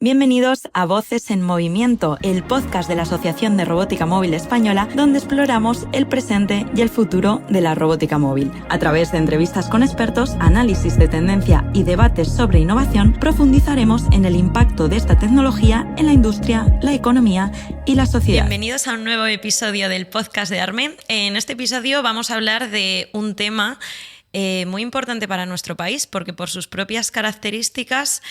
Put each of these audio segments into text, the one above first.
Bienvenidos a Voces en Movimiento, el podcast de la Asociación de Robótica Móvil Española, donde exploramos el presente y el futuro de la robótica móvil. A través de entrevistas con expertos, análisis de tendencia y debates sobre innovación, profundizaremos en el impacto de esta tecnología en la industria, la economía y la sociedad. Bienvenidos a un nuevo episodio del podcast de ARME. En este episodio vamos a hablar de un tema muy importante para nuestro país, porque por sus propias características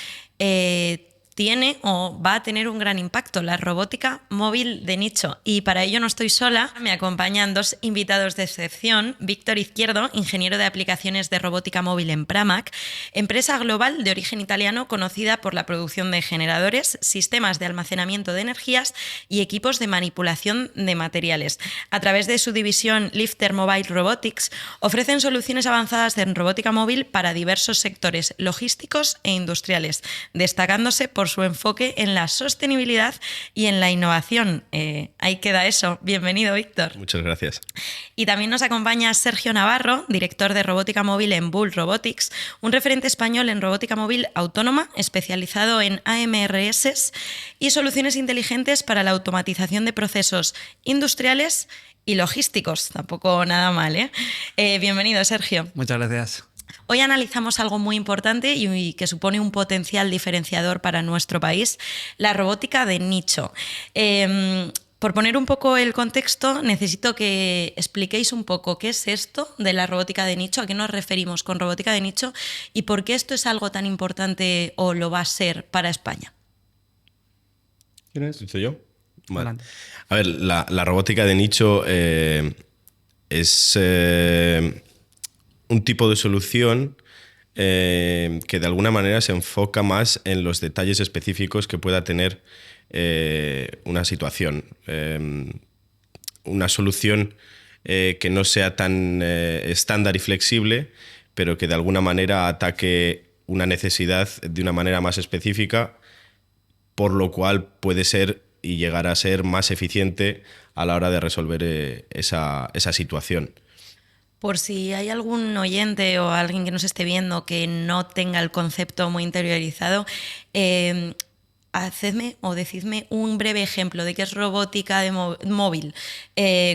tiene o va a tener un gran impacto, la robótica móvil de nicho. Y para ello no estoy sola, me acompañan dos invitados de excepción. Víctor Izquierdo, ingeniero de aplicaciones de robótica móvil en Pramac, empresa global de origen italiano conocida por la producción de generadores, sistemas de almacenamiento de energías y equipos de manipulación de materiales. A través de su división Lifter Mobile Robotics, ofrecen soluciones avanzadas en robótica móvil para diversos sectores logísticos e industriales, destacándose por su enfoque en la sostenibilidad y en la innovación. Ahí queda eso. Bienvenido, Víctor. Muchas gracias. Y también nos acompaña Sergio Navarro, director de robótica móvil en Bull Robotics, un referente español en robótica móvil autónoma, especializado en AMRS y soluciones inteligentes para la automatización de procesos industriales y logísticos. Tampoco nada mal, ¿eh? Bienvenido, Sergio. Muchas gracias. Hoy analizamos algo muy importante y que supone un potencial diferenciador para nuestro país, la robótica de nicho. Por poner un poco el contexto, necesito que expliquéis un poco qué es esto de la robótica de nicho, a qué nos referimos con robótica de nicho y por qué esto es algo tan importante o lo va a ser para España. ¿Quién es? ¿Soy yo? Vale. Adelante. A ver, la robótica de nicho es un tipo de solución que de alguna manera se enfoca más en los detalles específicos que pueda tener una situación. Una solución que no sea tan estándar y flexible, pero que de alguna manera ataque una necesidad de una manera más específica, por lo cual puede ser y llegar a ser más eficiente a la hora de resolver esa situación. Por si hay algún oyente o alguien que nos esté viendo que no tenga el concepto muy interiorizado, hacedme o decidme un breve ejemplo de qué es robótica de móvil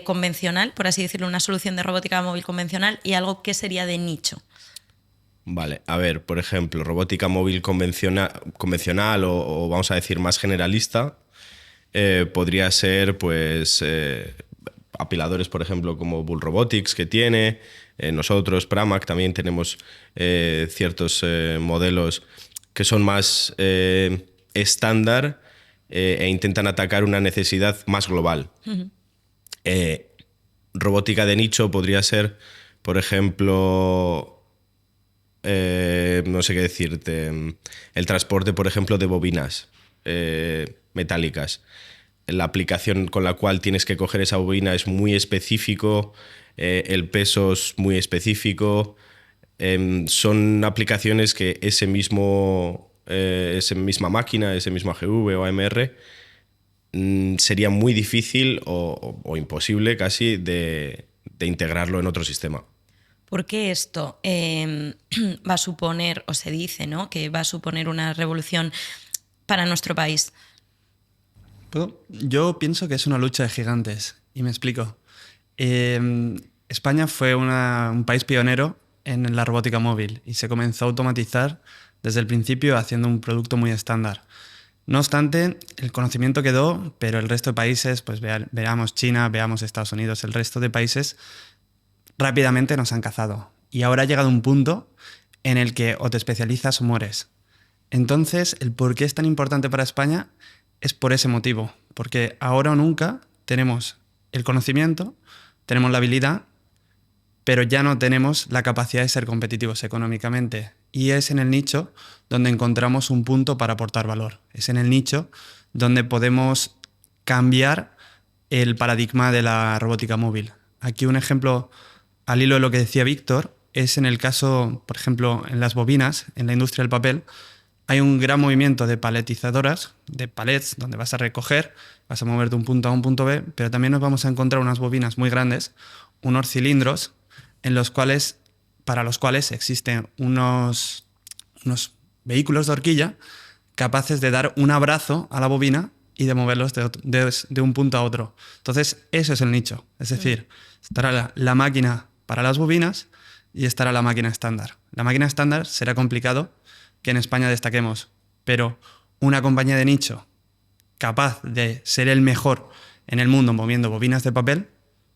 convencional, por así decirlo, una solución de robótica móvil convencional y algo que sería de nicho. Vale, a ver, por ejemplo, robótica móvil convencional o vamos a decir más generalista, podría ser pues apiladores, por ejemplo, como Bull Robotics que tiene, nosotros, Pramac, también tenemos ciertos modelos que son más estándar e intentan atacar una necesidad más global. Uh-huh. Robótica de nicho podría ser, por ejemplo, no sé qué decirte, el transporte, por ejemplo, de bobinas metálicas. La aplicación con la cual tienes que coger esa bobina es muy específico, el peso es muy específico. Son aplicaciones que esa misma máquina, ese mismo AGV o AMR, sería muy difícil o imposible casi de integrarlo en otro sistema. ¿Por qué esto va a suponer, o se dice, ¿no?, que va a suponer una revolución para nuestro país? Yo pienso que es una lucha de gigantes y me explico. España fue un país pionero en la robótica móvil y se comenzó a automatizar desde el principio haciendo un producto muy estándar. No obstante, el conocimiento quedó, pero el resto de países, pues veamos China, veamos Estados Unidos, el resto de países rápidamente nos han cazado. Y ahora ha llegado un punto en el que o te especializas o mueres. Entonces, el por qué es tan importante para España es por ese motivo, porque ahora o nunca tenemos el conocimiento, tenemos la habilidad, pero ya no tenemos la capacidad de ser competitivos económicamente. Y es en el nicho donde encontramos un punto para aportar valor. Es en el nicho donde podemos cambiar el paradigma de la robótica móvil. Aquí un ejemplo al hilo de lo que decía Víctor es en el caso, por ejemplo, en las bobinas, en la industria del papel, hay un gran movimiento de paletizadoras, de palets, donde vas a recoger, vas a mover de un punto A a un punto B, pero también nos vamos a encontrar unas bobinas muy grandes, unos cilindros, para los cuales existen unos vehículos de horquilla capaces de dar un abrazo a la bobina y de moverlos de un punto a otro. Entonces, eso es el nicho. Es decir, estará la máquina para las bobinas y estará la máquina estándar. La máquina estándar será complicado que en España destaquemos, pero una compañía de nicho capaz de ser el mejor en el mundo moviendo bobinas de papel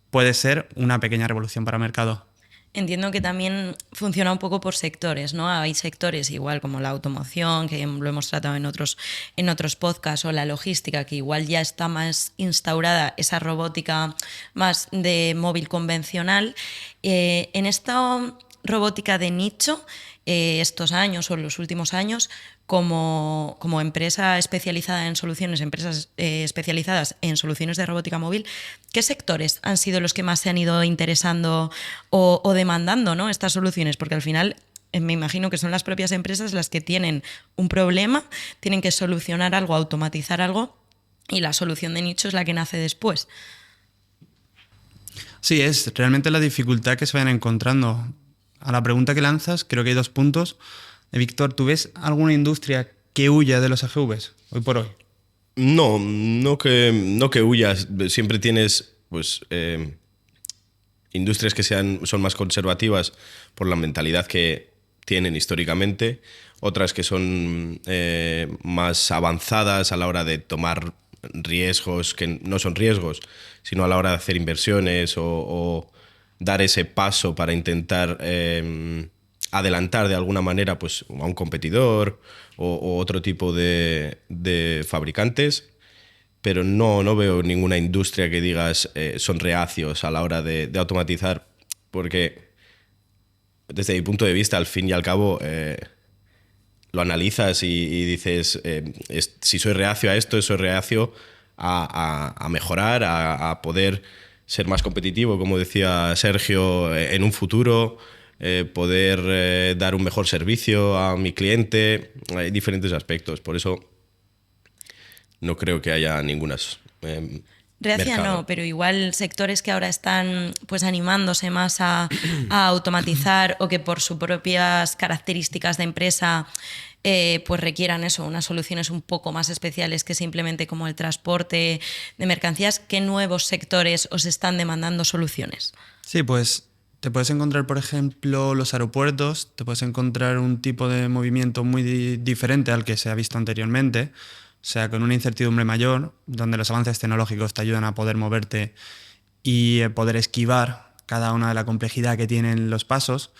puede ser una pequeña revolución para el mercado. Entiendo que también funciona un poco por sectores, ¿no? Hay sectores igual como la automoción, que lo hemos tratado en otros podcasts, o la logística, que igual ya está más instaurada esa robótica más de móvil convencional. En esta robótica de nicho, estos años o los últimos años, como empresa especializada en soluciones, empresas especializadas en soluciones de robótica móvil, ¿qué sectores han sido los que más se han ido interesando o demandando, ¿no?, estas soluciones? Porque al final me imagino que son las propias empresas las que tienen un problema, tienen que solucionar algo, automatizar algo, y la solución de nicho es la que nace después. Sí, es realmente la dificultad que se vayan encontrando. A la pregunta que lanzas, creo que hay 2 puntos. Víctor, ¿tú ves alguna industria que huya de los AGVs hoy por hoy? No que huyas. Siempre tienes pues industrias que son más conservativas por la mentalidad que tienen históricamente, otras que son más avanzadas a la hora de tomar riesgos, que no son riesgos, sino a la hora de hacer inversiones o dar ese paso para intentar adelantar de alguna manera pues, a un competidor o otro tipo de fabricantes, pero no veo ninguna industria que digas son reacios a la hora de automatizar, porque desde mi punto de vista, al fin y al cabo, lo analizas y dices, si soy reacio a esto, soy reacio a mejorar, a poder ser más competitivo, como decía Sergio, en un futuro, poder dar un mejor servicio a mi cliente. Hay diferentes aspectos, por eso no creo que haya ninguna Reacia mercado. no, pero igual sectores que ahora están pues animándose más a automatizar, o que por sus propias características de empresa pues requieran eso, unas soluciones un poco más especiales que simplemente como el transporte de mercancías. ¿Qué nuevos sectores os están demandando soluciones? Sí, pues te puedes encontrar, por ejemplo, los aeropuertos, te puedes encontrar un tipo de movimiento muy diferente al que se ha visto anteriormente, o sea, con una incertidumbre mayor, donde los avances tecnológicos te ayudan a poder moverte y poder esquivar cada una de la complejidad que tienen los pasos.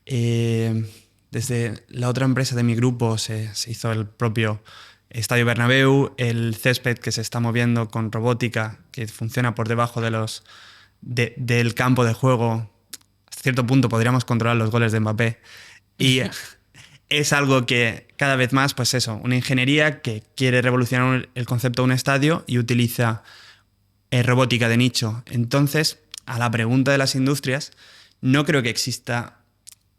Desde la otra empresa de mi grupo se hizo el propio Estadio Bernabéu, el césped que se está moviendo con robótica, que funciona por debajo del campo de juego. A cierto punto podríamos controlar los goles de Mbappé. Y es algo que cada vez más, pues eso, una ingeniería que quiere revolucionar el concepto de un estadio y utiliza robótica de nicho. Entonces, a la pregunta de las industrias, no creo que exista.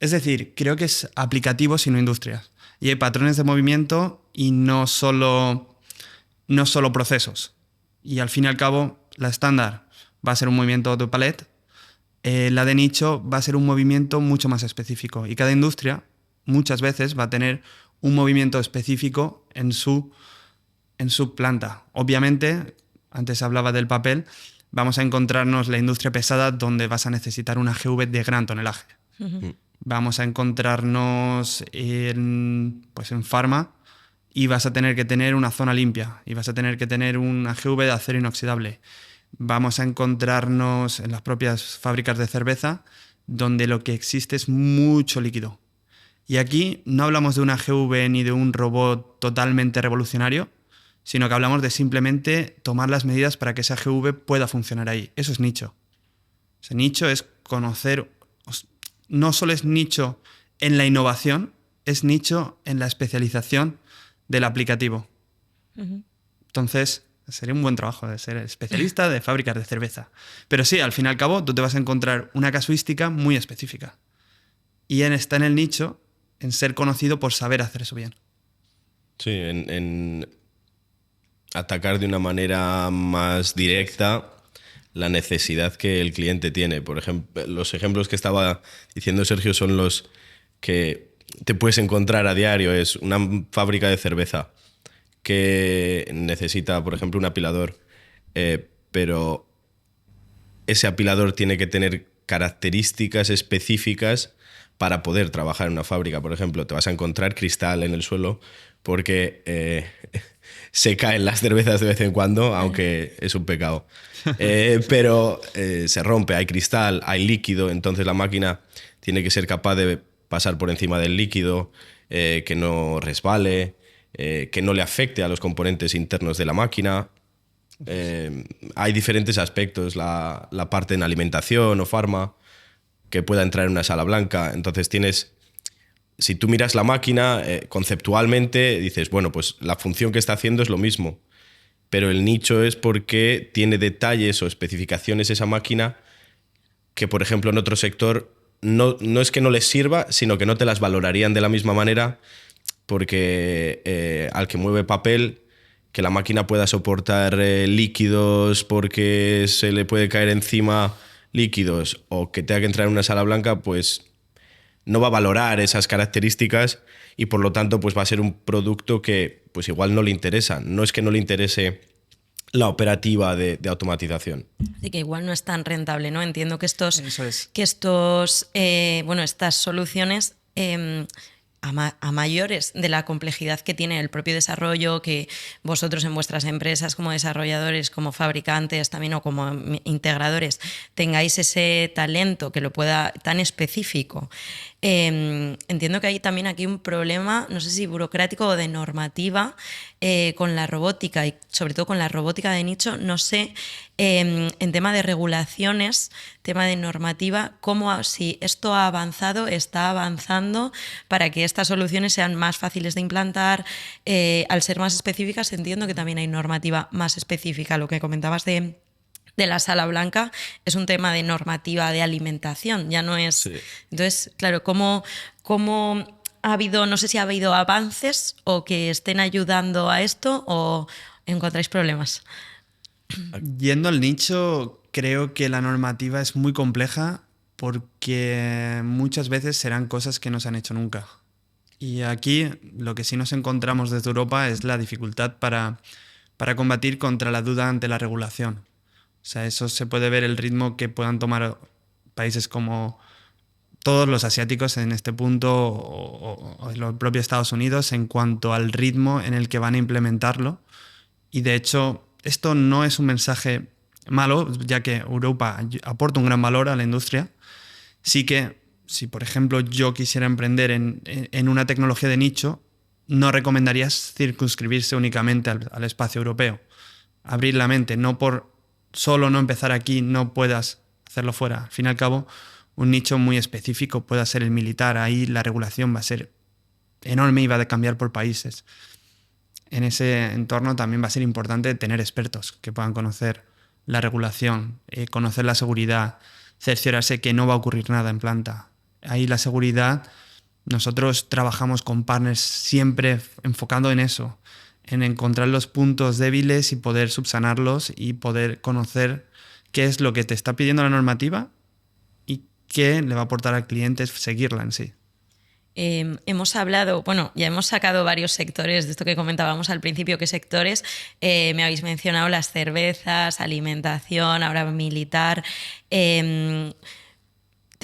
Es decir, creo que es aplicativo sino industrias. Y hay patrones de movimiento y no solo procesos. Y al fin y al cabo, la estándar va a ser un movimiento de palet, la de nicho va a ser un movimiento mucho más específico. Y cada industria muchas veces va a tener un movimiento específico en su planta. Obviamente, antes hablaba del papel, vamos a encontrarnos la industria pesada donde vas a necesitar una AGV de gran tonelaje. Uh-huh. Vamos a encontrarnos en Pharma y vas a tener que tener una zona limpia y vas a tener que tener una AGV de acero inoxidable. Vamos a encontrarnos en las propias fábricas de cerveza donde lo que existe es mucho líquido. Y aquí no hablamos de una AGV ni de un robot totalmente revolucionario, sino que hablamos de simplemente tomar las medidas para que esa AGV pueda funcionar ahí. Eso es nicho. Ese nicho es conocer. No solo es nicho en la innovación, es nicho en la especialización del aplicativo. Uh-huh. Entonces, sería un buen trabajo de ser especialista de fábricas de cerveza. Pero sí, al fin y al cabo, tú te vas a encontrar una casuística muy específica. Y está en el nicho, en ser conocido por saber hacer eso bien. Sí, en atacar de una manera más directa la necesidad que el cliente tiene. Por ejemplo, los ejemplos que estaba diciendo Sergio son los que te puedes encontrar a diario es una fábrica de cerveza que necesita, por ejemplo, un apilador, pero ese apilador tiene que tener características específicas para poder trabajar en una fábrica. Por ejemplo, te vas a encontrar cristal en el suelo porque se caen las cervezas de vez en cuando, aunque es un pecado. Pero se rompe, hay cristal, hay líquido, entonces la máquina tiene que ser capaz de pasar por encima del líquido, que no resbale, que no le afecte a los componentes internos de la máquina. Hay diferentes aspectos, la parte en alimentación o farma, que pueda entrar en una sala blanca. Entonces si tú miras la máquina, conceptualmente dices, bueno, pues la función que está haciendo es lo mismo, pero el nicho es porque tiene detalles o especificaciones esa máquina que, por ejemplo, en otro sector no es que no les sirva, sino que no te las valorarían de la misma manera, porque al que mueve papel, que la máquina pueda soportar líquidos porque se le puede caer encima líquidos, o que tenga que entrar en una sala blanca, pues no va a valorar esas características y por lo tanto pues va a ser un producto que pues igual no le interesa. No es que no le interese la operativa de automatización. Así que igual no es tan rentable, ¿no? Entiendo que estas soluciones a mayores de la complejidad que tiene el propio desarrollo, que vosotros en vuestras empresas como desarrolladores, como fabricantes también o como integradores tengáis ese talento que lo pueda tan específico. Entiendo que hay también aquí un problema, no sé si burocrático o de normativa con la robótica y sobre todo con la robótica de nicho. No sé, en tema de regulaciones, tema de normativa, si esto ha avanzado, está avanzando para que estas soluciones sean más fáciles de implantar. Al ser más específicas, entiendo que también hay normativa más específica. Lo que comentabas de la sala blanca es un tema de normativa de alimentación, ya no es... Sí. Entonces, claro, ¿cómo ha habido, no sé si ha habido avances o que estén ayudando a esto o encontráis problemas? Yendo al nicho, creo que la normativa es muy compleja porque muchas veces serán cosas que no se han hecho nunca. Y aquí lo que sí nos encontramos desde Europa es la dificultad para combatir contra la duda ante la regulación. O sea, eso se puede ver el ritmo que puedan tomar países como todos los asiáticos en este punto o el propio Estados Unidos en cuanto al ritmo en el que van a implementarlo. Y de hecho, esto no es un mensaje malo, ya que Europa aporta un gran valor a la industria. Sí que, si por ejemplo yo quisiera emprender en una tecnología de nicho, no recomendaría circunscribirse únicamente al espacio europeo. Abrir la mente, no por solo no empezar aquí, no puedas hacerlo fuera. Al fin y al cabo, un nicho muy específico puede ser el militar. Ahí la regulación va a ser enorme y va a cambiar por países. En ese entorno también va a ser importante tener expertos que puedan conocer la regulación, conocer la seguridad, cerciorarse que no va a ocurrir nada en planta. Ahí la seguridad, nosotros trabajamos con partners siempre enfocando en eso, en encontrar los puntos débiles y poder subsanarlos y poder conocer qué es lo que te está pidiendo la normativa y qué le va a aportar al cliente seguirla en sí. Hemos hablado, ya hemos sacado varios sectores de esto que comentábamos al principio. ¿Qué sectores? Me habéis mencionado las cervezas, alimentación, ahora militar. Te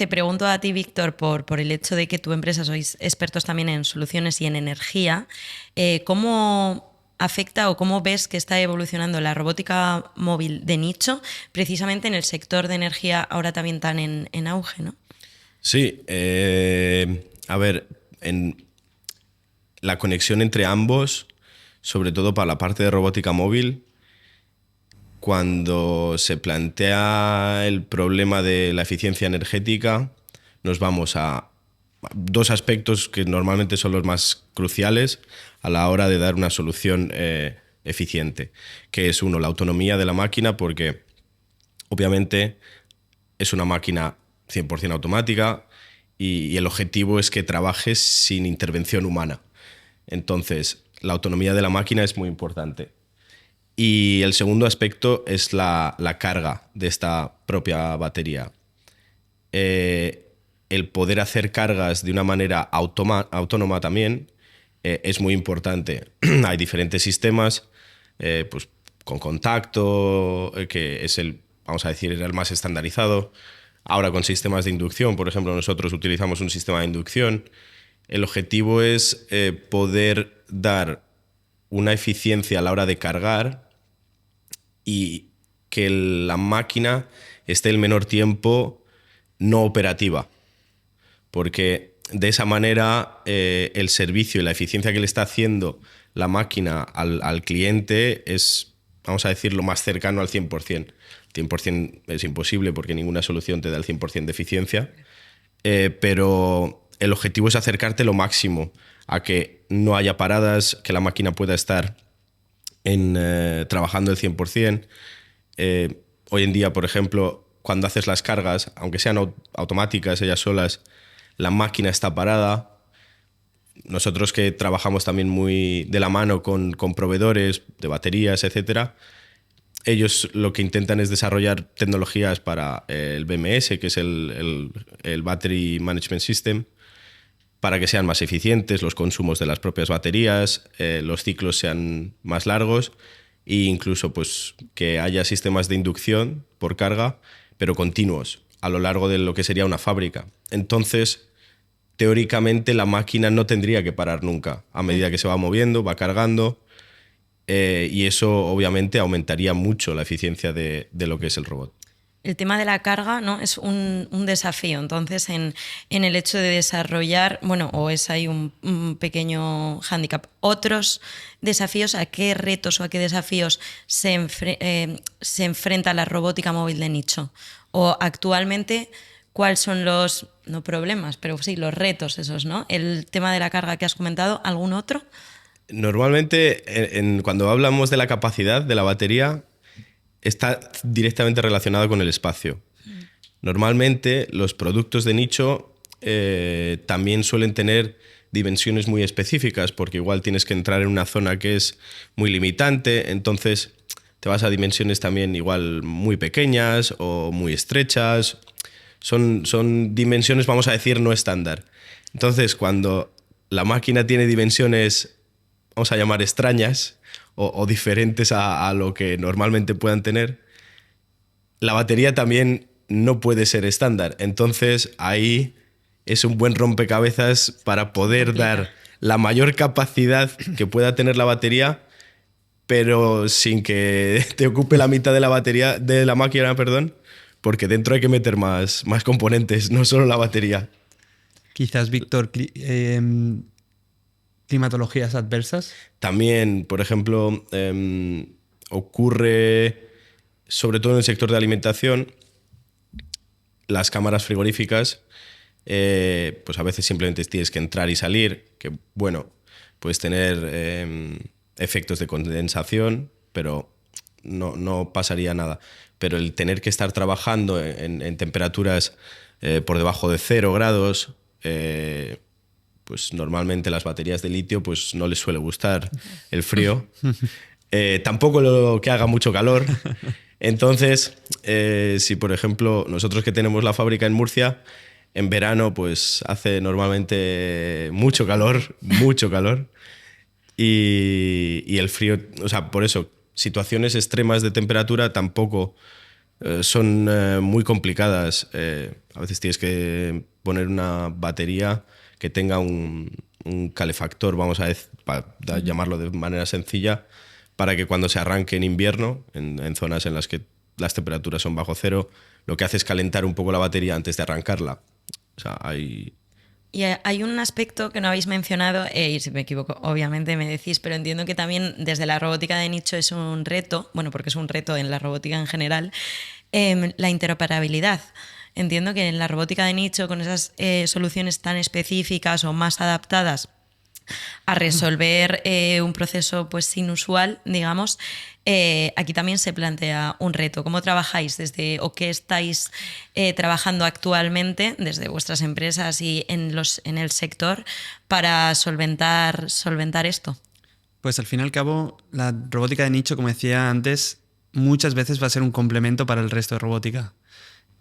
pregunto a ti, Víctor, por el hecho de que tu empresa sois expertos también en soluciones y en energía, ¿cómo afecta o cómo ves que está evolucionando la robótica móvil de nicho precisamente en el sector de energía ahora también tan en auge, ¿no? Sí, a ver, en la conexión entre ambos, sobre todo para la parte de robótica móvil, cuando se plantea el problema de la eficiencia energética, nos vamos a dos aspectos que normalmente son los más cruciales a la hora de dar una solución eficiente, que es uno, la autonomía de la máquina, porque obviamente es una máquina 100% automática y el objetivo es que trabajes sin intervención humana. Entonces, la autonomía de la máquina es muy importante. Y el segundo aspecto es la carga de esta propia batería. el poder hacer cargas de una manera autónoma también es muy importante. Hay diferentes sistemas, pues con contacto, que es vamos a decir, el más estandarizado. Ahora con sistemas de inducción, por ejemplo, nosotros utilizamos un sistema de inducción. El objetivo es poder dar una eficiencia a la hora de cargar y que la máquina esté el menor tiempo no operativa. Porque de esa manera el servicio y la eficiencia que le está haciendo la máquina al cliente es, vamos a decir, lo más cercano al 100%. 100% es imposible porque ninguna solución te da el 100% de eficiencia, pero el objetivo es acercarte lo máximo a que no haya paradas, que la máquina pueda estar trabajando el 100%. Hoy en día, por ejemplo, cuando haces las cargas, aunque sean automáticas, ellas solas, la máquina está parada. Nosotros que trabajamos también muy de la mano con proveedores de baterías, etcétera, ellos lo que intentan es desarrollar tecnologías para el BMS, que es el Battery Management System, para que sean más eficientes los consumos de las propias baterías, los ciclos sean más largos e incluso pues, que haya sistemas de inducción por carga, pero continuos, a lo largo de lo que sería una fábrica. Entonces, teóricamente, la máquina no tendría que parar nunca. A medida que se va moviendo, va cargando, y eso obviamente aumentaría mucho la eficiencia de lo que es el robot. El tema de la carga, ¿no? Es un desafío. Entonces, en el hecho de desarrollar, bueno, o es ahí un pequeño hándicap. Otros desafíos, ¿a qué retos o a qué desafíos se enfrenta la robótica móvil de nicho? O actualmente, ¿cuáles son los, no problemas, pero sí, los retos esos, ¿no? El tema de la carga que has comentado, ¿algún otro? Normalmente, cuando hablamos de la capacidad de la batería, está directamente relacionado con el espacio. Normalmente, los productos de nicho también suelen tener dimensiones muy específicas, porque igual tienes que entrar en una zona que es muy limitante, entonces te vas a dimensiones también igual muy pequeñas o muy estrechas. Son dimensiones, vamos a decir, no estándar. Entonces, cuando la máquina tiene dimensiones, vamos a llamar extrañas o diferentes a lo que normalmente puedan tener, la batería también no puede ser estándar. Entonces ahí es un buen rompecabezas para poder dar la mayor capacidad que pueda tener la batería, pero sin que te ocupe la mitad de la batería de la máquina, perdón, porque dentro hay que meter más componentes, no solo la batería. Quizás, Víctor, climatologías adversas. También, por ejemplo, ocurre, sobre todo en el sector de alimentación, las cámaras frigoríficas, pues a veces simplemente tienes que entrar y salir, que bueno, puedes tener efectos de condensación, pero no pasaría nada. Pero el tener que estar trabajando en temperaturas por debajo de 0 grados, pues normalmente las baterías de litio pues no les suele gustar el frío. Tampoco lo que haga mucho calor. Entonces, si por ejemplo nosotros que tenemos la fábrica en Murcia, en verano pues hace normalmente mucho calor, y el frío, o sea, por eso, situaciones extremas de temperatura tampoco son muy complicadas. A veces tienes que poner una batería que tenga un calefactor, vamos a llamarlo de manera sencilla, para que cuando se arranque en invierno, en zonas en las que las temperaturas son bajo cero, lo que hace es calentar un poco la batería antes de arrancarla. O sea, hay... Y hay un aspecto que no habéis mencionado, y si me equivoco, obviamente me decís, pero entiendo que también desde la robótica de nicho es un reto, bueno, porque es un reto en la robótica en general, la interoperabilidad. Entiendo que en la robótica de nicho, con esas soluciones tan específicas o más adaptadas a resolver un proceso pues inusual, digamos, aquí también se plantea un reto. ¿Cómo trabajáis o qué estáis trabajando actualmente desde vuestras empresas y en el sector para solventar esto? Pues al fin y al cabo, la robótica de nicho, como decía antes, muchas veces va a ser un complemento para el resto de robótica.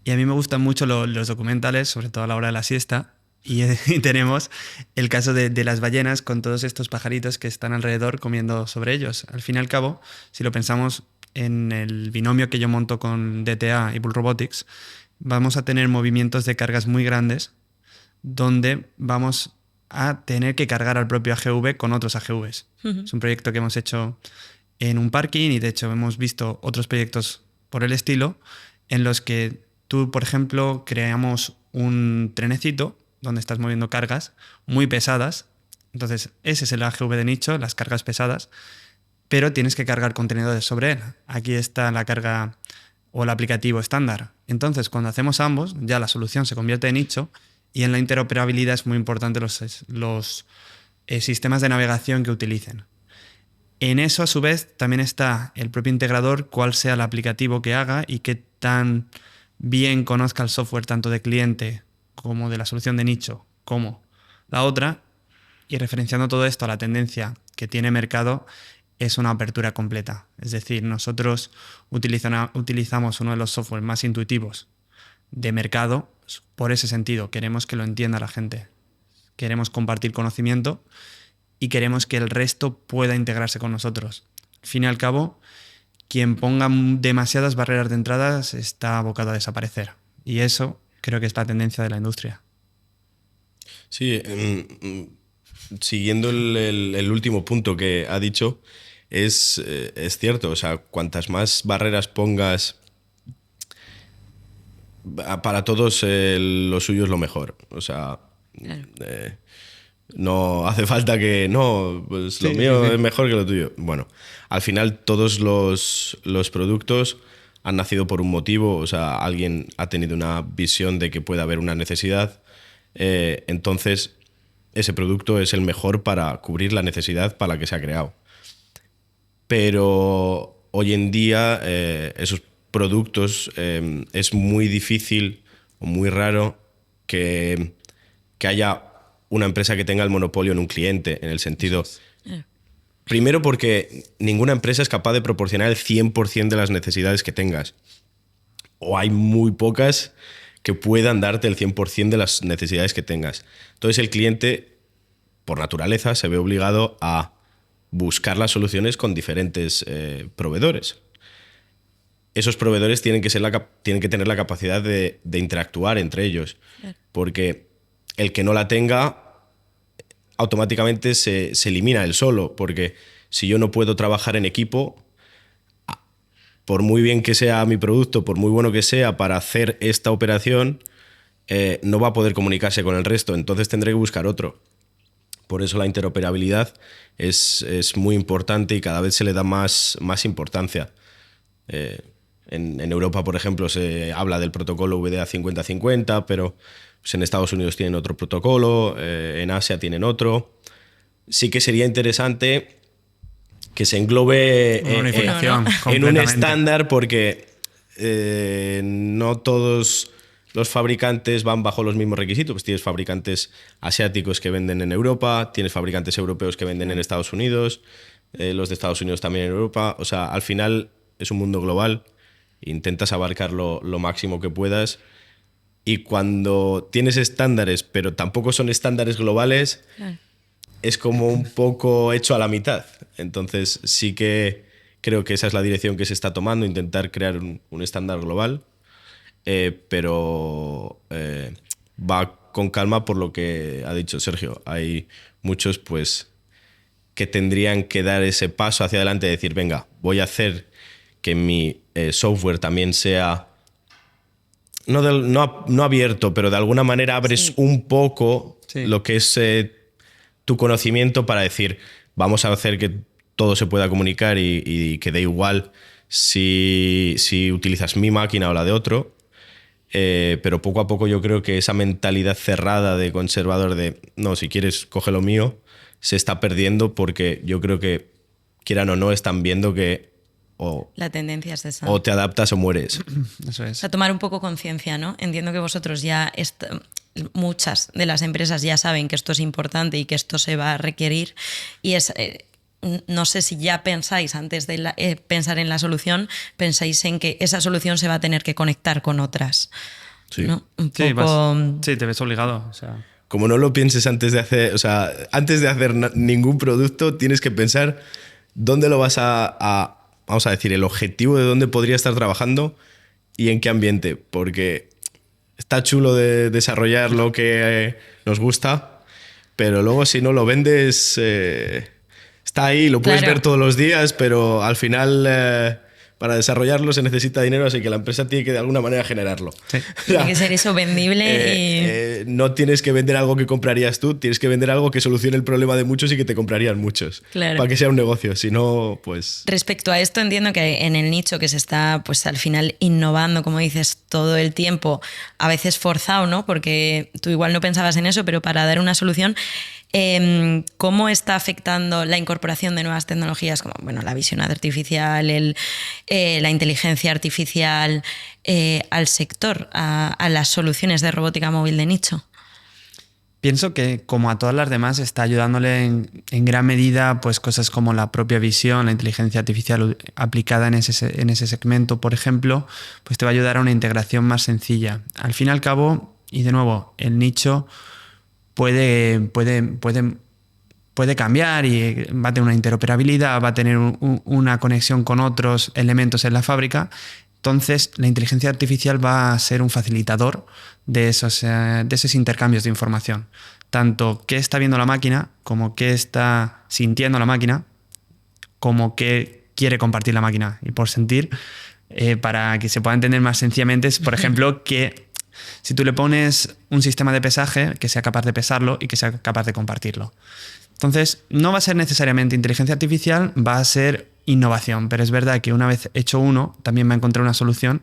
Y a mí me gustan mucho los documentales, sobre todo a la hora de la siesta. Y tenemos el caso de las ballenas con todos estos pajaritos que están alrededor comiendo sobre ellos. Al fin y al cabo, si lo pensamos en el binomio que yo monto con DTA y Bull Robotics, vamos a tener movimientos de cargas muy grandes donde vamos a tener que cargar al propio AGV con otros AGVs. Es un proyecto que hemos hecho en un parking y de hecho hemos visto otros proyectos por el estilo en los que tú, por ejemplo, creamos un trenecito donde estás moviendo cargas muy pesadas. Entonces, ese es el AGV de nicho, las cargas pesadas, pero tienes que cargar contenedores sobre él. Aquí está la carga o el aplicativo estándar. Entonces, cuando hacemos ambos, ya la solución se convierte en nicho y en la interoperabilidad es muy importante los sistemas de navegación que utilicen. En eso, a su vez, también está el propio integrador, cuál sea el aplicativo que haga y qué tan bien conozca el software tanto de cliente como de la solución de nicho como la otra, y referenciando todo esto a la tendencia que tiene mercado, es una apertura completa. Es decir, nosotros utilizamos uno de los softwares más intuitivos de mercado por ese sentido. Queremos que lo entienda la gente. Queremos compartir conocimiento y queremos que el resto pueda integrarse con nosotros. Al fin y al cabo, quien ponga demasiadas barreras de entrada está abocado a desaparecer. Y eso creo que es la tendencia de la industria. Sí, siguiendo el último punto que ha dicho, es cierto. O sea, cuantas más barreras pongas, para todos lo suyo es lo mejor. O sea, claro. No hace falta que no, pues lo mío es mejor que lo tuyo. Bueno, al final todos los productos han nacido por un motivo. O sea, alguien ha tenido una visión de que puede haber una necesidad, entonces ese producto es el mejor para cubrir la necesidad para la que se ha creado. Pero hoy en día esos productos es muy difícil o muy raro que haya una empresa que tenga el monopolio en un cliente, en el sentido... Primero porque ninguna empresa es capaz de proporcionar el 100% de las necesidades que tengas. O hay muy pocas que puedan darte el 100% de las necesidades que tengas. Entonces el cliente, por naturaleza, se ve obligado a buscar las soluciones con diferentes proveedores. Esos proveedores tienen que tener la capacidad de interactuar entre ellos. Porque el que no la tenga automáticamente se elimina él solo, porque si yo no puedo trabajar en equipo, por muy bien que sea mi producto, por muy bueno que sea para hacer esta operación, no va a poder comunicarse con el resto, entonces tendré que buscar otro. Por eso la interoperabilidad es muy importante y cada vez se le da más importancia. En Europa, por ejemplo, se habla del protocolo VDA 50-50, pero pues en Estados Unidos tienen otro protocolo, en Asia tienen otro. Sí que sería interesante que se englobe en un estándar, porque no todos los fabricantes van bajo los mismos requisitos. Pues tienes fabricantes asiáticos que venden en Europa, tienes fabricantes europeos que venden en Estados Unidos, los de Estados Unidos también en Europa. O sea, al final es un mundo global. Intentas abarcar lo máximo que puedas. Y cuando tienes estándares, pero tampoco son estándares globales, es como un poco hecho a la mitad. Entonces sí que creo que esa es la dirección que se está tomando, intentar crear un estándar global, pero va con calma por lo que ha dicho Sergio. Hay muchos pues que tendrían que dar ese paso hacia adelante y decir, venga, voy a hacer que mi software también sea... No abierto, pero de alguna manera abres un poco lo que es tu conocimiento para decir, vamos a hacer que todo se pueda comunicar y que dé igual si utilizas mi máquina o la de otro. Pero poco a poco yo creo que esa mentalidad cerrada de conservador de, no, si quieres, coge lo mío, se está perdiendo, porque yo creo que, quieran o no, están viendo que la tendencia es esa. O te adaptas o mueres. Eso es. O sea, tomar un poco conciencia, ¿no? Entiendo que vosotros ya, muchas de las empresas ya saben que esto es importante y que esto se va a requerir, y es no sé si ya pensáis, antes de pensar en la solución, pensáis en que esa solución se va a tener que conectar con otras. Sí. ¿No? Un Sí, poco... sí, te ves obligado. O sea, Como no lo pienses antes de hacer, o sea, antes de hacer ningún producto, tienes que pensar dónde lo vas vamos a decir, el objetivo de dónde podría estar trabajando y en qué ambiente, porque está chulo de desarrollar lo que nos gusta, pero luego si no lo vendes, está ahí, lo puedes Claro. ver todos los días, pero al final para desarrollarlo se necesita dinero, así que la empresa tiene que de alguna manera generarlo. sí. Tiene que ser eso vendible No tienes que vender algo que comprarías tú, tienes que vender algo que solucione el problema de muchos y que te comprarían muchos. Claro. Para que sea un negocio, si no, pues... Respecto a esto, entiendo que en el nicho que se está, pues al final innovando, como dices, todo el tiempo, a veces forzado, ¿no? Porque tú igual no pensabas en eso, pero para dar una solución, ¿cómo está afectando la incorporación de nuevas tecnologías como, bueno, la visión artificial, la inteligencia artificial al sector, a las soluciones de robótica móvil de nicho? Pienso que, como a todas las demás, está ayudándole en gran medida pues, cosas como la propia visión, la inteligencia artificial aplicada en ese segmento, por ejemplo, pues te va a ayudar a una integración más sencilla. Al fin y al cabo, y de nuevo, el nicho puede cambiar y va a tener una interoperabilidad, va a tener una conexión con otros elementos en la fábrica. Entonces, la inteligencia artificial va a ser un facilitador de esos intercambios de información. Tanto qué está viendo la máquina, como qué está sintiendo la máquina, como qué quiere compartir la máquina. Y por sentir, para que se pueda entender más sencillamente, es, por ejemplo, que si tú le pones un sistema de pesaje, que sea capaz de pesarlo y que sea capaz de compartirlo. Entonces, no va a ser necesariamente inteligencia artificial, va a ser innovación, pero es verdad que una vez hecho uno, también va a encontrar una solución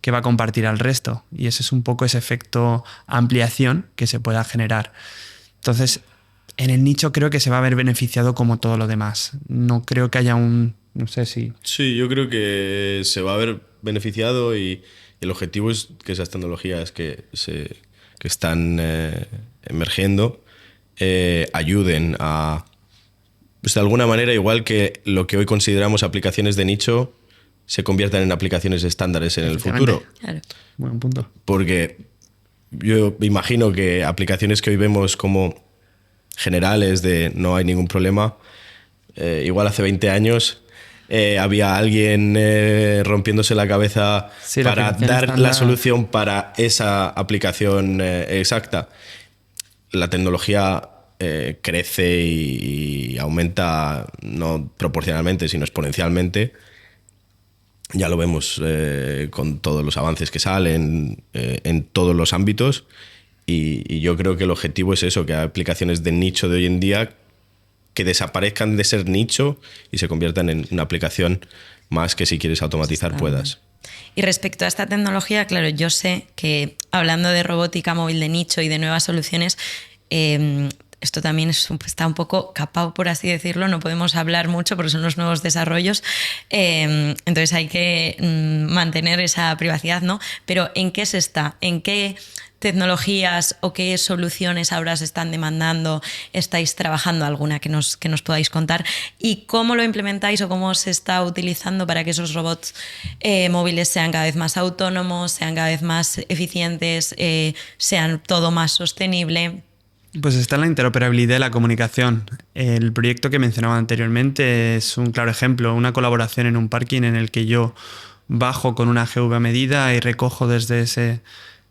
que va a compartir al resto. Y ese es un poco ese efecto ampliación que se pueda generar. Entonces, en el nicho creo que se va a ver beneficiado como todo lo demás. No creo que haya no sé si... Sí, yo creo que se va a ver beneficiado y el objetivo es que esas tecnologías que están emergiendo ayuden a, pues de alguna manera, igual que lo que hoy consideramos aplicaciones de nicho, se conviertan en aplicaciones estándares en el futuro. Claro. Buen punto. Porque yo imagino que aplicaciones que hoy vemos como generales de no hay ningún problema, igual hace 20 años había alguien rompiéndose la cabeza para dar la solución para esa aplicación exacta. La tecnología crece y aumenta no proporcionalmente, sino exponencialmente. Ya lo vemos con todos los avances que salen en todos los ámbitos y yo creo que el objetivo es eso, que hay aplicaciones de nicho de hoy en día que desaparezcan de ser nicho y se conviertan en una aplicación más que si quieres automatizar puedas. Y respecto a esta tecnología, claro, yo sé que hablando de robótica móvil de nicho y de nuevas soluciones, esto también está un poco capado, por así decirlo, no podemos hablar mucho porque son los nuevos desarrollos, entonces hay que mantener esa privacidad, ¿no? Pero ¿en qué se está? ¿En qué tecnologías o qué soluciones ahora se están demandando? ¿Estáis trabajando alguna que nos podáis contar? ¿Y cómo lo implementáis o cómo se está utilizando para que esos robots móviles sean cada vez más autónomos, sean cada vez más eficientes, sean todo más sostenible? Pues está la interoperabilidad y la comunicación. El proyecto que mencionaba anteriormente es un claro ejemplo, una colaboración en un parking en el que yo bajo con una GV a medida y recojo desde ese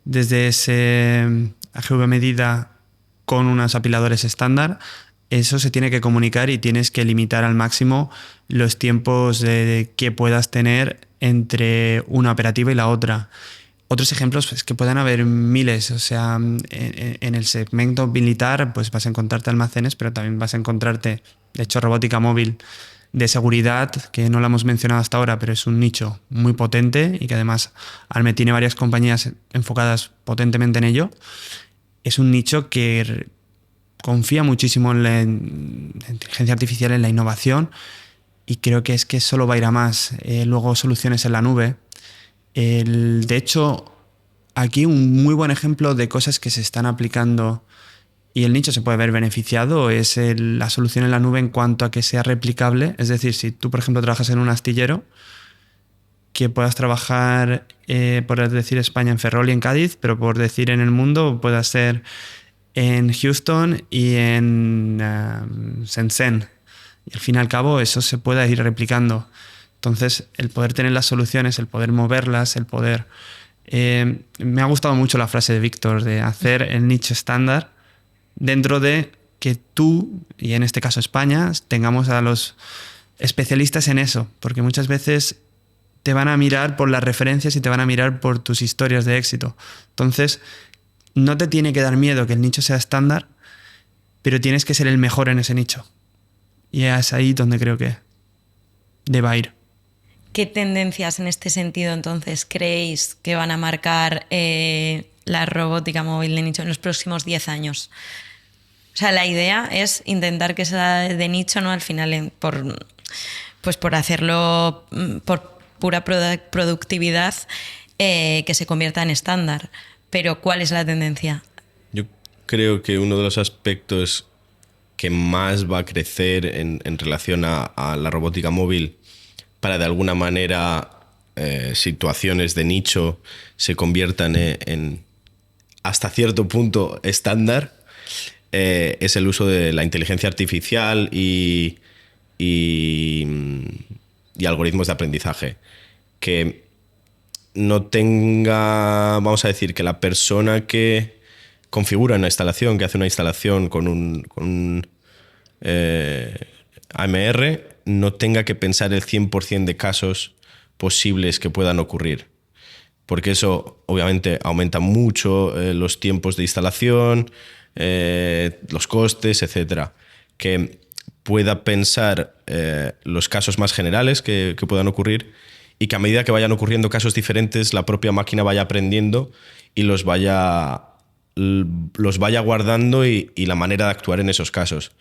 GV a medida con unos apiladores estándar. Eso se tiene que comunicar y tienes que limitar al máximo los tiempos que puedas tener entre una operativa y la otra. Otros ejemplos pues, que puedan haber miles, o sea, en el segmento militar pues vas a encontrarte almacenes, pero también vas a encontrarte, de hecho, robótica móvil de seguridad, que no la hemos mencionado hasta ahora, pero es un nicho muy potente y que además Arme tiene varias compañías enfocadas potentemente en ello. Es un nicho que confía muchísimo en la inteligencia artificial, en la innovación, y creo que es que solo va a ir a más. Luego soluciones en la nube. De hecho, aquí un muy buen ejemplo de cosas que se están aplicando y el nicho se puede ver beneficiado, es la solución en la nube en cuanto a que sea replicable. Es decir, si tú, por ejemplo, trabajas en un astillero, que puedas trabajar, por decir España, en Ferrol y en Cádiz, pero por decir en el mundo, puedas ser en Houston y en Shenzhen. Y al fin y al cabo eso se puede ir replicando. Entonces, el poder tener las soluciones, el poder moverlas, el poder... me ha gustado mucho la frase de Víctor de hacer el nicho estándar dentro de que tú, y en este caso España, tengamos a los especialistas en eso, porque muchas veces te van a mirar por las referencias y te van a mirar por tus historias de éxito. Entonces, no te tiene que dar miedo que el nicho sea estándar, pero tienes que ser el mejor en ese nicho. Y es ahí donde creo que deba ir. ¿Qué tendencias en este sentido entonces creéis que van a marcar la robótica móvil de nicho en los próximos 10 años? O sea, la idea es intentar que sea de nicho, ¿no? Al final, por hacerlo por pura productividad, que se convierta en estándar. Pero ¿cuál es la tendencia? Yo creo que uno de los aspectos que más va a crecer en relación a la robótica móvil para de alguna manera situaciones de nicho se conviertan en hasta cierto punto estándar, es el uso de la inteligencia artificial y algoritmos de aprendizaje. Que no tenga, vamos a decir, que la persona que configura una instalación, que hace una instalación con un AMR, no tenga que pensar el 100% de casos posibles que puedan ocurrir. Porque eso obviamente aumenta mucho los tiempos de instalación, los costes, etc. Que pueda pensar los casos más generales que puedan ocurrir, y que a medida que vayan ocurriendo casos diferentes, la propia máquina vaya aprendiendo y los vaya guardando y la manera de actuar en esos casos.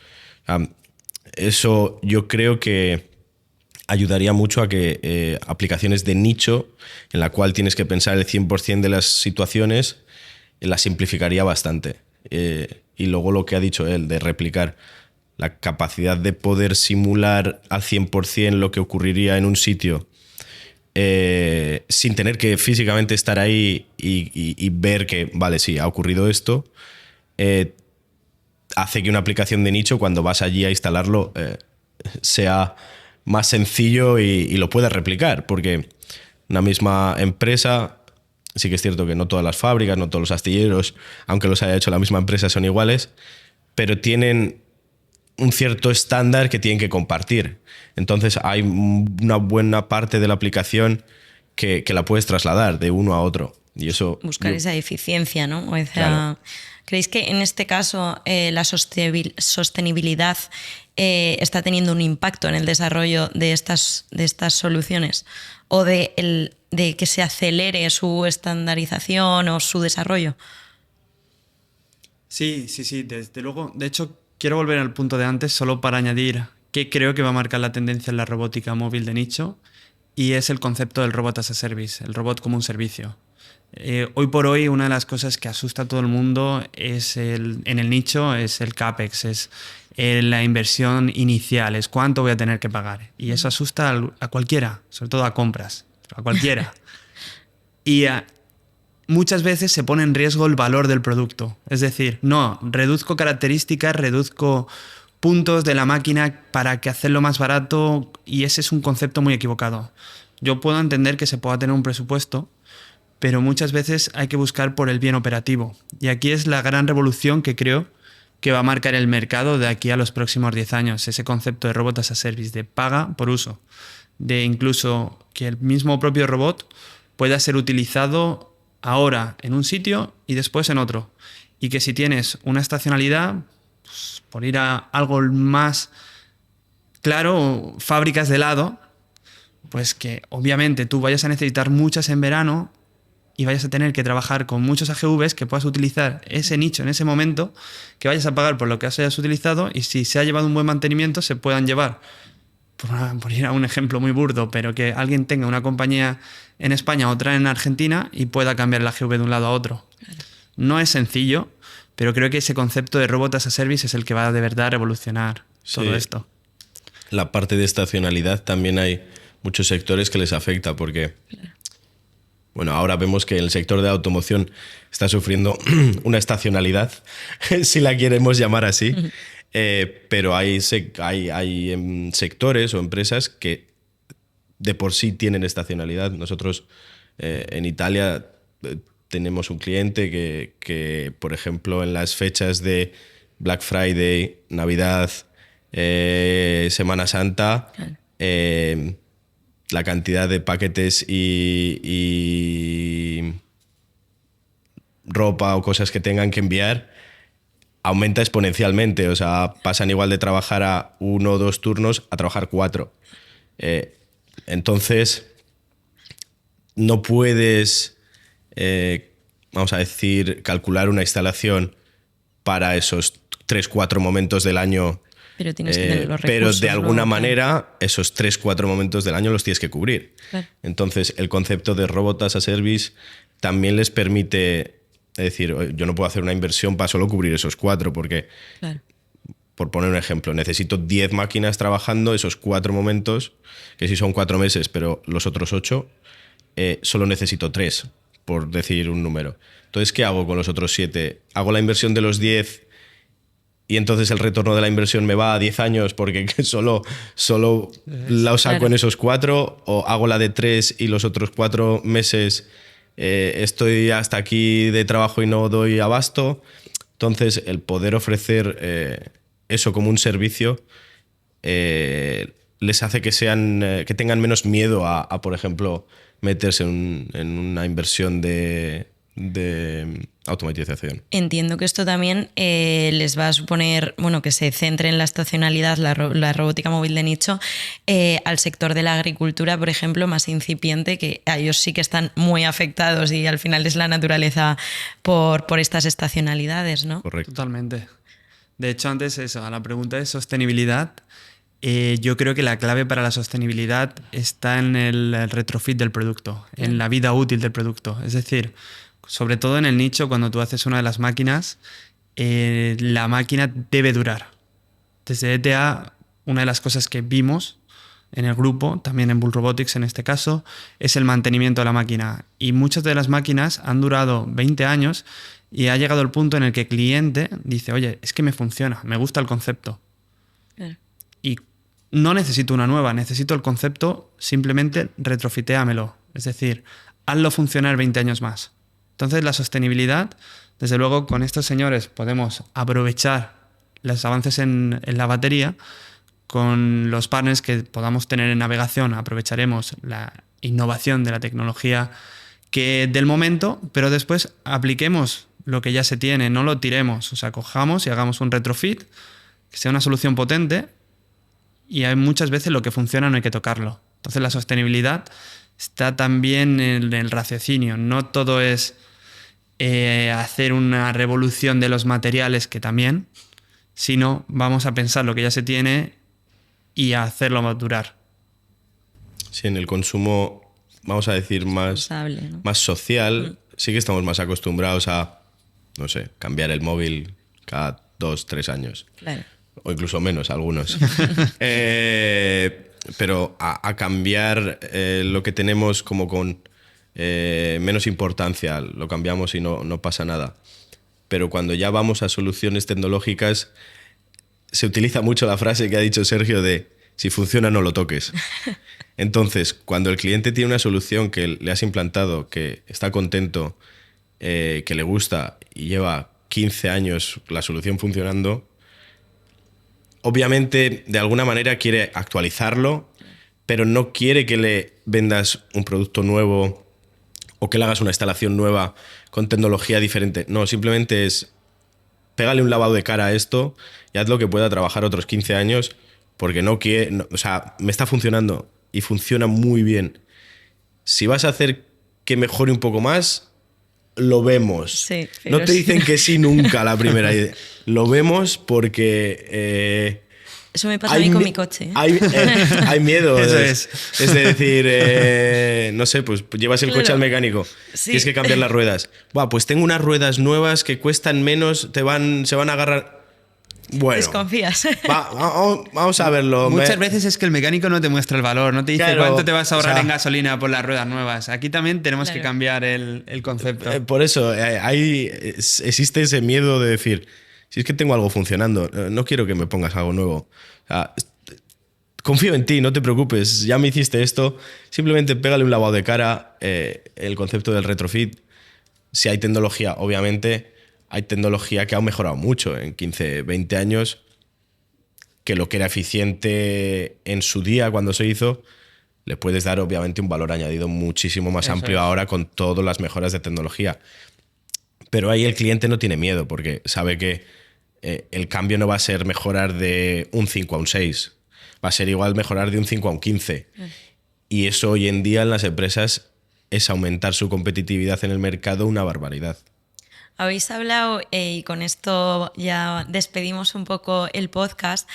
Eso yo creo que ayudaría mucho a que aplicaciones de nicho, en la cual tienes que pensar el 100% de las situaciones, las simplificaría bastante. Y luego lo que ha dicho él, de replicar la capacidad de poder simular al 100% lo que ocurriría en un sitio, sin tener que físicamente estar ahí y ver que, vale, sí, ha ocurrido esto, hace que una aplicación de nicho, cuando vas allí a instalarlo, sea más sencillo y lo puedas replicar, porque una misma empresa, sí que es cierto que no todas las fábricas, no todos los astilleros, aunque los haya hecho la misma empresa, son iguales, pero tienen un cierto estándar que tienen que compartir. Entonces hay una buena parte de la aplicación que la puedes trasladar de uno a otro. Y eso, buscar esa eficiencia, ¿no? O sea, claro. ¿Creéis que en este caso la sostenibilidad está teniendo un impacto en el desarrollo de estas soluciones? ¿O de que se acelere su estandarización o su desarrollo? Sí, desde luego. De hecho, quiero volver al punto de antes solo para añadir que creo que va a marcar la tendencia en la robótica móvil de nicho, y es el concepto del robot as a service, el robot como un servicio. Hoy por hoy una de las cosas que asusta a todo el mundo en el nicho es el CAPEX, es la inversión inicial, es cuánto voy a tener que pagar. Y eso asusta a cualquiera, sobre todo a compras, a cualquiera. Y muchas veces se pone en riesgo el valor del producto. Es decir, no, reduzco características, reduzco puntos de la máquina para que hacerlo más barato, y ese es un concepto muy equivocado. Yo puedo entender que se pueda tener un presupuesto, pero muchas veces hay que buscar por el bien operativo. Y aquí es la gran revolución que creo que va a marcar el mercado de aquí a los próximos 10 años. Ese concepto de robot as a service, de paga por uso. De incluso que el mismo propio robot pueda ser utilizado ahora en un sitio y después en otro. Y que si tienes una estacionalidad, pues, por ir a algo más claro, fábricas de helado, pues que obviamente tú vayas a necesitar muchas en verano y vayas a tener que trabajar con muchos AGVs, que puedas utilizar ese nicho en ese momento, que vayas a pagar por lo que hayas utilizado, y si se ha llevado un buen mantenimiento se puedan llevar, por ir a un ejemplo muy burdo, pero que alguien tenga una compañía en España, otra en Argentina, y pueda cambiar el AGV de un lado a otro. Claro. No es sencillo, pero creo que ese concepto de Robot as a Service es el que va de verdad a revolucionar todo esto. La parte de estacionalidad también hay muchos sectores que les afecta porque, bueno, ahora vemos que el sector de automoción está sufriendo una estacionalidad, si la queremos llamar así, pero hay sectores o empresas que de por sí tienen estacionalidad. Nosotros en Italia tenemos un cliente que, por ejemplo, en las fechas de Black Friday, Navidad, Semana Santa, la cantidad de paquetes y ropa o cosas que tengan que enviar aumenta exponencialmente. O sea, pasan igual de trabajar a 1 o 2 turnos a trabajar 4. Entonces, no puedes, vamos a decir, calcular una instalación para esos 3-4 momentos del año. Pero tienes que tener los recursos. Pero de alguna luego, manera, esos 3-4 momentos del año los tienes que cubrir. Claro. Entonces, el concepto de Robot as a Service también les permite, es decir, yo no puedo hacer una inversión para solo cubrir esos 4, porque, claro. por poner un ejemplo, necesito 10 máquinas trabajando esos 4 momentos, que sí son 4 meses, pero los otros 8, solo necesito 3, por decir un número. Entonces, ¿qué hago con los otros 7? ¿Hago la inversión de los 10 y entonces el retorno de la inversión me va a 10 años porque solo la saco claro. en esos 4? ¿O hago la de 3 y los otros 4 meses estoy hasta aquí de trabajo y no doy abasto? Entonces, el poder ofrecer eso como un servicio les hace que tengan menos miedo a, por ejemplo, meterse en una inversión de automatización. Entiendo que esto también les va a suponer, bueno, que se centre en la estacionalidad, la robótica móvil de nicho, al sector de la agricultura, por ejemplo, más incipiente, que a ellos sí que están muy afectados y al final es la naturaleza por estas estacionalidades, ¿no? Correcto. Totalmente. De hecho, antes eso, a la pregunta de sostenibilidad, yo creo que la clave para la sostenibilidad está en el retrofit del producto, en la vida útil del producto. Es decir, sobre todo en el nicho, cuando tú haces una de las máquinas, la máquina debe durar. Desde ETA, una de las cosas que vimos en el grupo, también en Bull Robotics en este caso, es el mantenimiento de la máquina. Y muchas de las máquinas han durado 20 años y ha llegado el punto en el que el cliente dice, oye, es que me funciona, me gusta el concepto. Claro. Y no necesito una nueva, necesito el concepto, simplemente retrofitéamelo. Es decir, hazlo funcionar 20 años más. Entonces, la sostenibilidad, desde luego, con estos señores podemos aprovechar los avances en la batería. Con los partners que podamos tener en navegación, aprovecharemos la innovación de la tecnología del momento, pero después apliquemos lo que ya se tiene, no lo tiremos. O sea, cojamos y hagamos un retrofit, que sea una solución potente, y hay muchas veces lo que funciona no hay que tocarlo. Entonces, la sostenibilidad está también en el raciocinio. No todo es hacer una revolución de los materiales, que también, sino vamos a pensar lo que ya se tiene y a hacerlo madurar. Sí, en el consumo, vamos a decir, más social, sí que estamos más acostumbrados a, no sé, cambiar el móvil cada 2-3 años. Claro. O incluso menos, algunos. Pero a cambiar lo que tenemos como con menos importancia, lo cambiamos y no pasa nada. Pero cuando ya vamos a soluciones tecnológicas, se utiliza mucho la frase que ha dicho Sergio de si funciona no lo toques. Entonces, cuando el cliente tiene una solución que le has implantado, que está contento, que le gusta y lleva 15 años la solución funcionando, obviamente de alguna manera quiere actualizarlo, pero no quiere que le vendas un producto nuevo o que le hagas una instalación nueva con tecnología diferente. No, simplemente es pégale un lavado de cara a esto y haz lo que pueda trabajar otros 15 años porque o sea, me está funcionando y funciona muy bien. Si vas a hacer que mejore un poco más, lo vemos. Sí, no te dicen que sí nunca la primera idea. Lo vemos porque Eso me pasa a mí con mi coche. Hay miedo. Eso es. Es decir, no sé, pues llevas el coche al mecánico, Sí. tienes que cambiar las ruedas. Buah, pues tengo unas ruedas nuevas que cuestan menos, se van a agarrar. Bueno, Desconfías. vamos a verlo. Muchas veces es que el mecánico no te muestra el valor, no te dice Claro, cuánto te vas a ahorrar o sea, en gasolina por las ruedas nuevas. Aquí también tenemos que Claro. cambiar el concepto. Por eso, existe ese miedo de decir, si es que tengo algo funcionando, no quiero que me pongas algo nuevo. O sea, confío en ti, no te preocupes, ya me hiciste esto, simplemente pégale un lavado de cara. El concepto del retrofit, si hay tecnología, obviamente, hay tecnología que ha mejorado mucho en 15, 20 años, que lo que era eficiente en su día cuando se hizo, le puedes dar obviamente un valor añadido muchísimo más Eso amplio es. ahora con todas las mejoras de tecnología. Pero ahí el cliente no tiene miedo porque sabe que el cambio no va a ser mejorar de un 5 a un 6, va a ser igual mejorar de un 5 a un 15. Y eso hoy en día en las empresas es aumentar su competitividad en el mercado una barbaridad. Habéis hablado, y con esto ya despedimos un poco el podcast,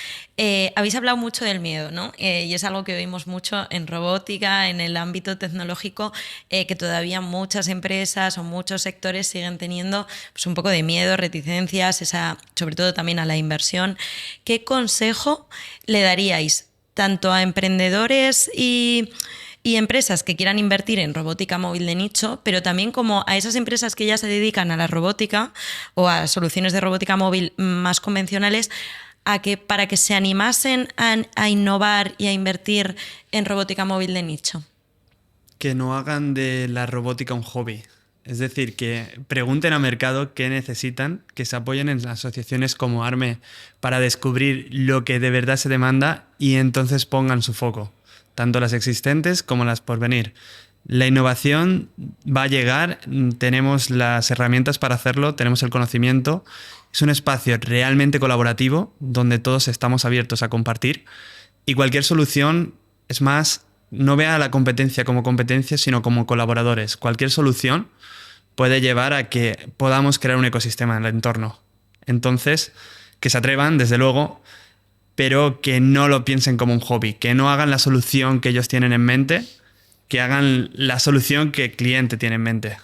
habéis hablado mucho del miedo, ¿no? Y es algo que oímos mucho en robótica, en el ámbito tecnológico, que todavía muchas empresas o muchos sectores siguen teniendo pues, un poco de miedo, reticencias, sobre todo también a la inversión. ¿Qué consejo le daríais tanto a emprendedores y empresas que quieran invertir en robótica móvil de nicho, pero también como a esas empresas que ya se dedican a la robótica o a soluciones de robótica móvil más convencionales, para que se animasen a innovar y a invertir en robótica móvil de nicho? Que no hagan de la robótica un hobby. Es decir, que pregunten al mercado qué necesitan, que se apoyen en asociaciones como ARME para descubrir lo que de verdad se demanda y entonces pongan su foco, tanto las existentes como las por venir. La innovación va a llegar, tenemos las herramientas para hacerlo, tenemos el conocimiento. Es un espacio realmente colaborativo donde todos estamos abiertos a compartir y cualquier solución, es más, no vea a la competencia como competencia, sino como colaboradores. Cualquier solución puede llevar a que podamos crear un ecosistema en el entorno. Entonces, que se atrevan, desde luego, pero que no lo piensen como un hobby, que no hagan la solución que ellos tienen en mente, que hagan la solución que el cliente tiene en mente.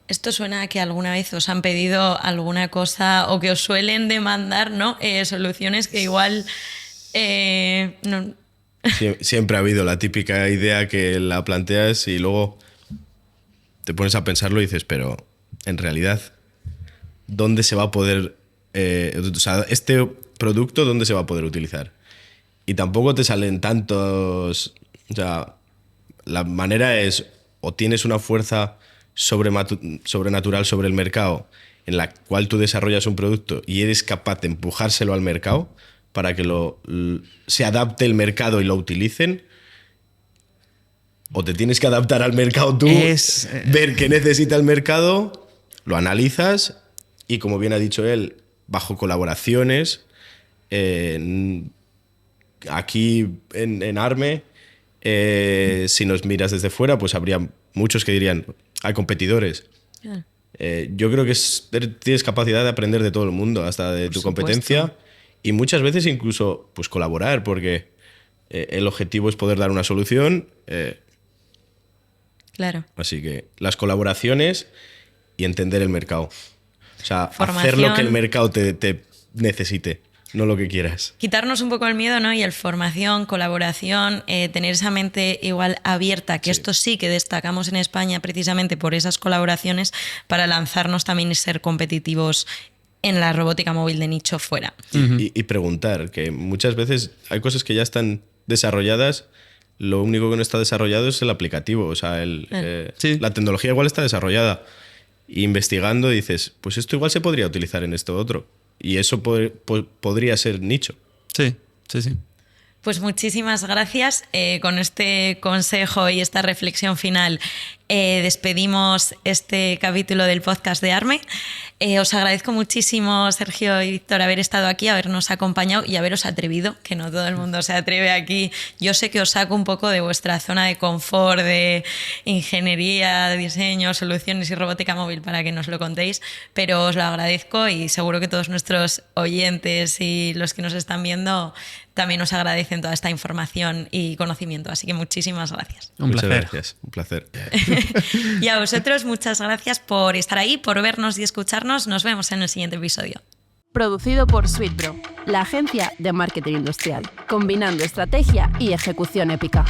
Esto suena a que alguna vez os han pedido alguna cosa o que os suelen demandar, ¿no? Soluciones que igual no. Siempre ha habido la típica idea que la planteas y luego te pones a pensarlo y dices, pero en realidad, ¿dónde se va a poder... o sea, este producto, ¿dónde se va a poder utilizar? Y tampoco te salen tantos... O sea, la manera es o tienes una fuerza sobrenatural sobre el mercado en la cual tú desarrollas un producto y eres capaz de empujárselo al mercado para que se adapte el mercado y lo utilicen, o te tienes que adaptar al mercado tú, ver qué necesita el mercado, lo analizas y, como bien ha dicho él, bajo colaboraciones, aquí en ARME, si nos miras desde fuera, pues habría muchos que dirían, hay competidores. Claro. Yo creo que tienes capacidad de aprender de todo el mundo, hasta de tu competencia, y muchas veces incluso pues colaborar, porque el objetivo es poder dar una solución. Claro. Así que las colaboraciones y entender el mercado. O sea, Formación. hacer lo que el mercado te necesite, no lo que quieras. Quitarnos un poco el miedo, ¿no? Y el formación, colaboración, tener esa mente igual abierta, que Sí. esto sí que destacamos en España precisamente por esas colaboraciones para lanzarnos también y ser competitivos en la robótica móvil de nicho fuera. Y preguntar, que muchas veces hay cosas que ya están desarrolladas, lo único que no está desarrollado es el aplicativo. O sea, Sí. la tecnología igual está desarrollada. Y investigando dices, pues esto igual se podría utilizar en esto otro. Y eso podría ser nicho. Sí, sí, sí. Pues muchísimas gracias. Con este consejo y esta reflexión final despedimos este capítulo del podcast de ARME. Os agradezco muchísimo, Sergio y Víctor, haber estado aquí, habernos acompañado y haberos atrevido, que no todo el mundo se atreve aquí. Yo sé que os saco un poco de vuestra zona de confort, de ingeniería, de diseño, soluciones y robótica móvil para que nos lo contéis, pero os lo agradezco y seguro que todos nuestros oyentes y los que nos están viendo también os agradecen toda esta información y conocimiento. Así que muchísimas gracias. Muchas gracias, un placer. Y a vosotros muchas gracias por estar ahí, por vernos y escucharnos. Nos vemos en el siguiente episodio. Producido por SuitePro, la agencia de marketing industrial, combinando estrategia y ejecución épica.